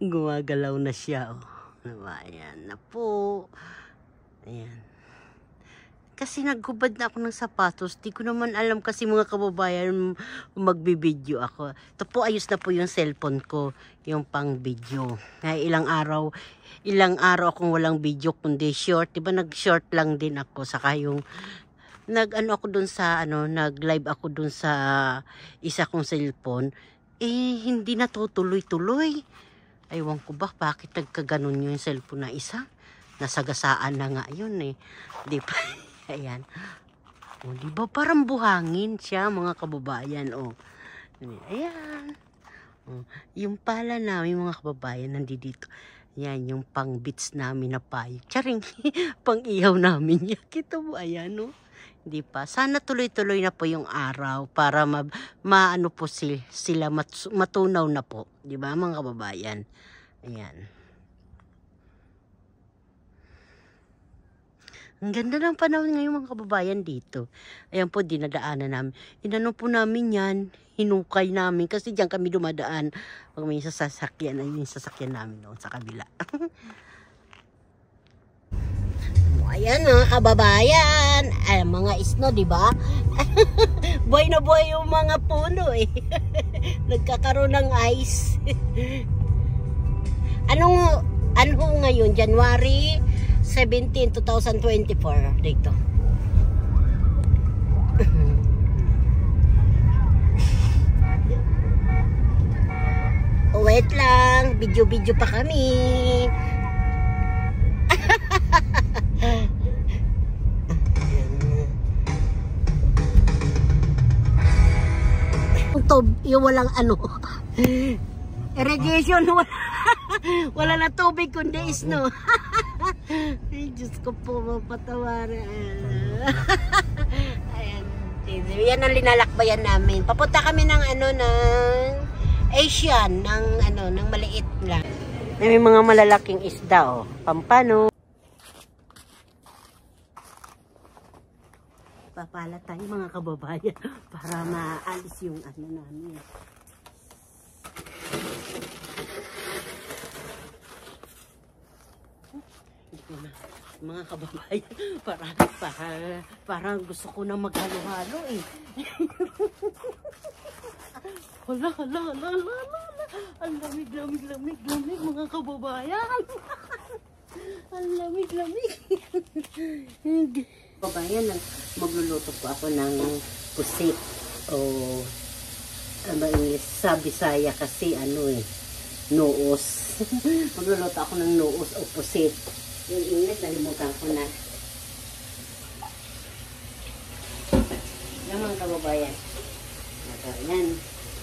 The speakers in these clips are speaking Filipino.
Gumagalaw na siya, oh. Ayan na po. Ayan. Kasi naghubad na ako ng sapatos. Di ko naman alam kasi mga kababayan magbibideo ako. Ito po, ayos na po yung cellphone ko. Yung pang video. Ilang araw akong walang video kundi short. Diba nag-short lang din ako. Saka yung nag-live ako dun sa isa kong cellphone. Hindi natutuloy-tuloy. Aywan ko ba bakit nagkaganon yung cellphone na isa? Nasagasaan na nga yun eh. Di ba? Ayan. O, di ba parang buhangin siya, mga kababayan, oh. Ayan. O, yung pala namin, mga kababayan, nandito. Ayan, yung pang beach namin na payo. Charing, pang ihaw namin yan. Kita mo, ayan, oh. Di pa. Sana tuloy-tuloy na po yung araw para maano po sila matunaw na po. Di ba, mga kababayan? Ayan. Ang ganda ng panahon ngayon, mga kababayan, dito. Ayan po, dinadaanan namin. Inano po namin yan, hinukay namin kasi diyan kami dumadaan pag may sasakyan, yung sasakyan namin doon sa kabila. Ayan, mga kababayan, mga isno, di ba? Buhay na buhay yung mga puno eh. Nagkakaroon ng ice. Ano ngayon? January 17, 2024 dito. Wait lang, video pa kami. Yung walang irrigation, wala na tubig kundi snow. Ay, Diyos ko po, mapatawaran. Ayan. Yan ang linalakbayan namin. Papunta kami ng ng Asian, ng maliit lang. May mga malalaking isda, oh. Pampano. Papala tayo, mga kababayan, para maalis yung namin. Mga kababayan, parang gusto ko na maghalo-halo eh. Hala. Ang lamig, mga kababayan. Ang lamig. Kababayan, magluluto po ako ng pusit o sa Bisaya kasi noos. Magluluto ako ng noos o pusit. Yung English, nalimutan ko na. Yan, mga kababayan. Yan.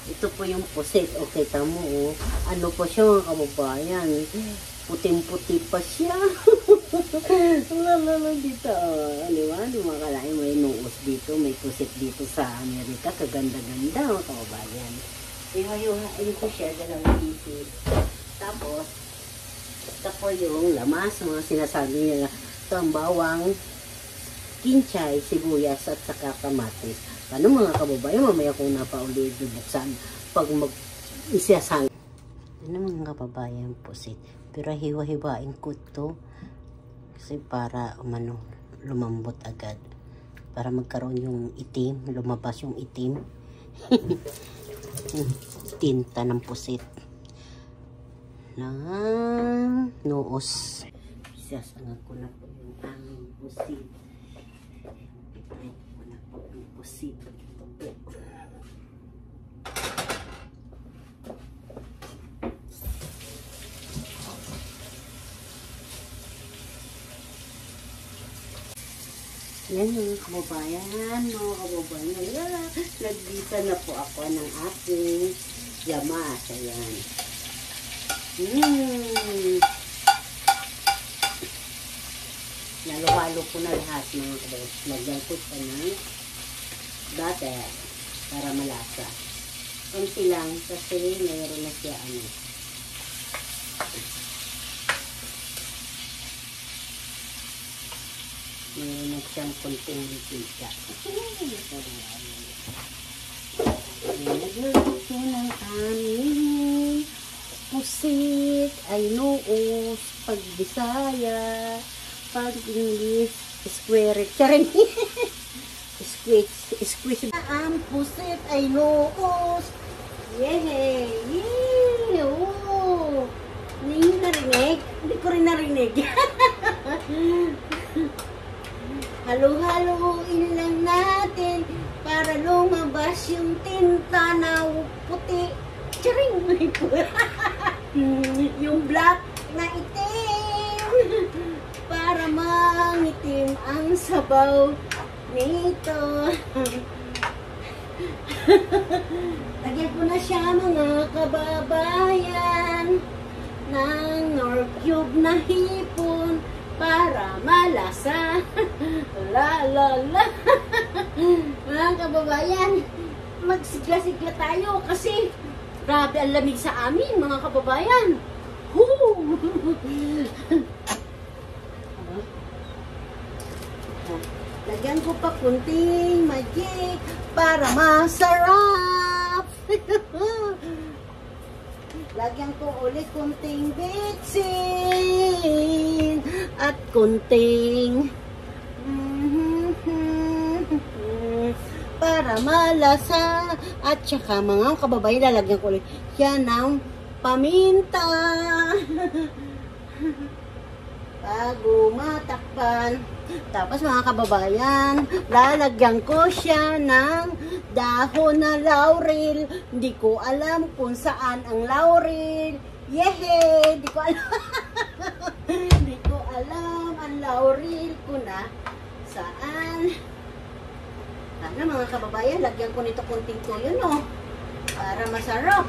Ito po yung pusit. Okay, tamo, oh. Ano po siya, mga kababayan? Puting-puti pa siya. Wala dito. Diba? Di makalain may noos dito. May pusit dito sa Amerika. Kaganda-ganda, mga kababayan. Iwa-iwain ko siya, dalawang pieces. Tapos, ito po yung lamas, mga sinasabi nila. Ito ang bawang, kinchay, sibuyas, at saka kamatis. Ano, mga kababayan, mamaya kong napaulit bubuksan pag mag-isasang. Ano, mga kababayan, pusit. Pero hiwa-hiwain ko ito kasi para lumambot agad. Para magkaroon yung itim, lumabas yung itim. Tinta ng pusit. Ng noos. Isasangan ko na po yung aming pusit. Ipray ko na po yung pusit. Ito po. Yan mga kababayan. Naggisa na po ako ng aking yamas. Ayan. Nalo-halo ko na lahat, mga kababayan. Lagyan ko pa ng butter para malasa. Kunti lang kasi mayroon na siya mayroon na siyang kunting litika. Nagluto ng aming pusit. ay noos. Pag Bisaya, pag English, square. Charing. Squeeze. Ang pusit ay noos. Yehey! Yehey! Oh! Hindi narinig? Hindi ko rin narinig. Halo-haloin lang natin para lumabas yung tinta na puti. Charing! Yung black na itim para mangitim ang sabaw nito. Lagyan ko na siya mga kababayan ng Nor Cube na hipon para malasa. La la la. Mga kababayan, magsigla-sigla tayo kasi grabe ang lamig sa amin mga kababayan. Woo! Lagyan ko pa kunting magic para masarap. Lagyan ko ulit kunting bitsin at kunting para malasa. At saka mga kababayan, lalagyan ko ulit yan ng paminta. Bago matakpan. Tapos mga kababayan, lalagyan ko siya ng dahon na laurel. Hindi ko alam kung saan ang laurel. Yehey! Hindi ko alam. Hindi ko alam ang laurel ko na saan. Sana mga kababayan, lagyan ko nito kunting tuyo, no? Para masarap.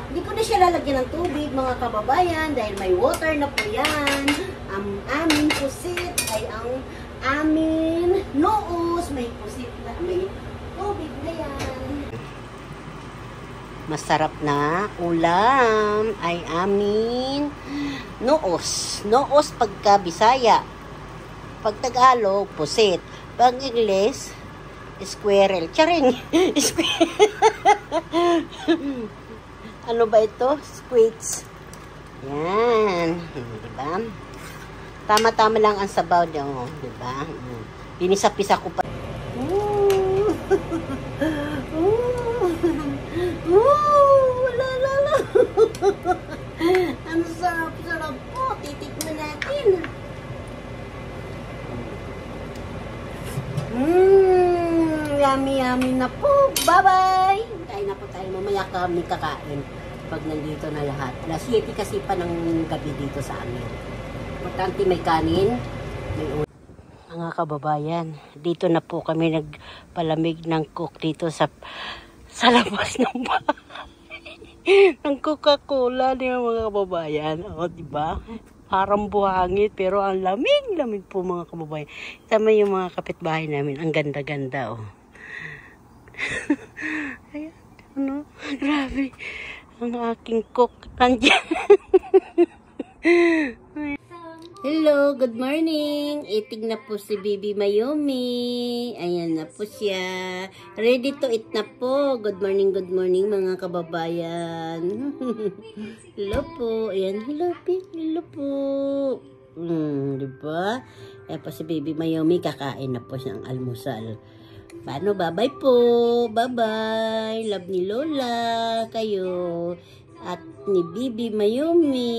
Hindi ko na siya lalagyan ng tubig, mga kababayan, dahil may water na po yan. Ang aming pusit ay ang aming noos. May pusit na, may tubig na yan. Masarap na ulam ay aming noos. Noos pagka Bisaya. Pag Tagalog, pusit. Pag English, squirrel. Charing! Squirrel. Ano ba ito? Squids. Yan. Diba? Tama-tama lang ang sabaw niyo. Diba? Pinisap-pisa ko pa. Ooh! La la la! Ang sarap-sarap po. Titikman natin. Yummy-yummy na po. Bye-bye! Kain na po tayo. Mamaya kami kakain pag nandito na lahat. Alas 7 kasi pa ng gabi dito sa amin. Importante may kanin. May mga kababayan, dito na po kami nagpalamig ng coke dito sa labas ng bahay. Ng Coca-Cola din mga kababayan. O, diba? Parang buhangit pero ang lamig po mga kababayan. Tama yung mga kapitbahay namin. Ang ganda-ganda, oh. Ayan, ano? Grabe. Ang aking cook. Nandiyan. Hello, good morning. Eating na po si Bibi Mayumi. Ayan na po siya. Ready to eat na po. Good morning mga kababayan. Hello po. Ayan, hello po. Diba? Ayan po si Bibi Mayumi. Kakain na po siyang almusal. Paano? Bye-bye po. Bye-bye. Love ni Lola. Kayo. At ni Bibi Mayumi.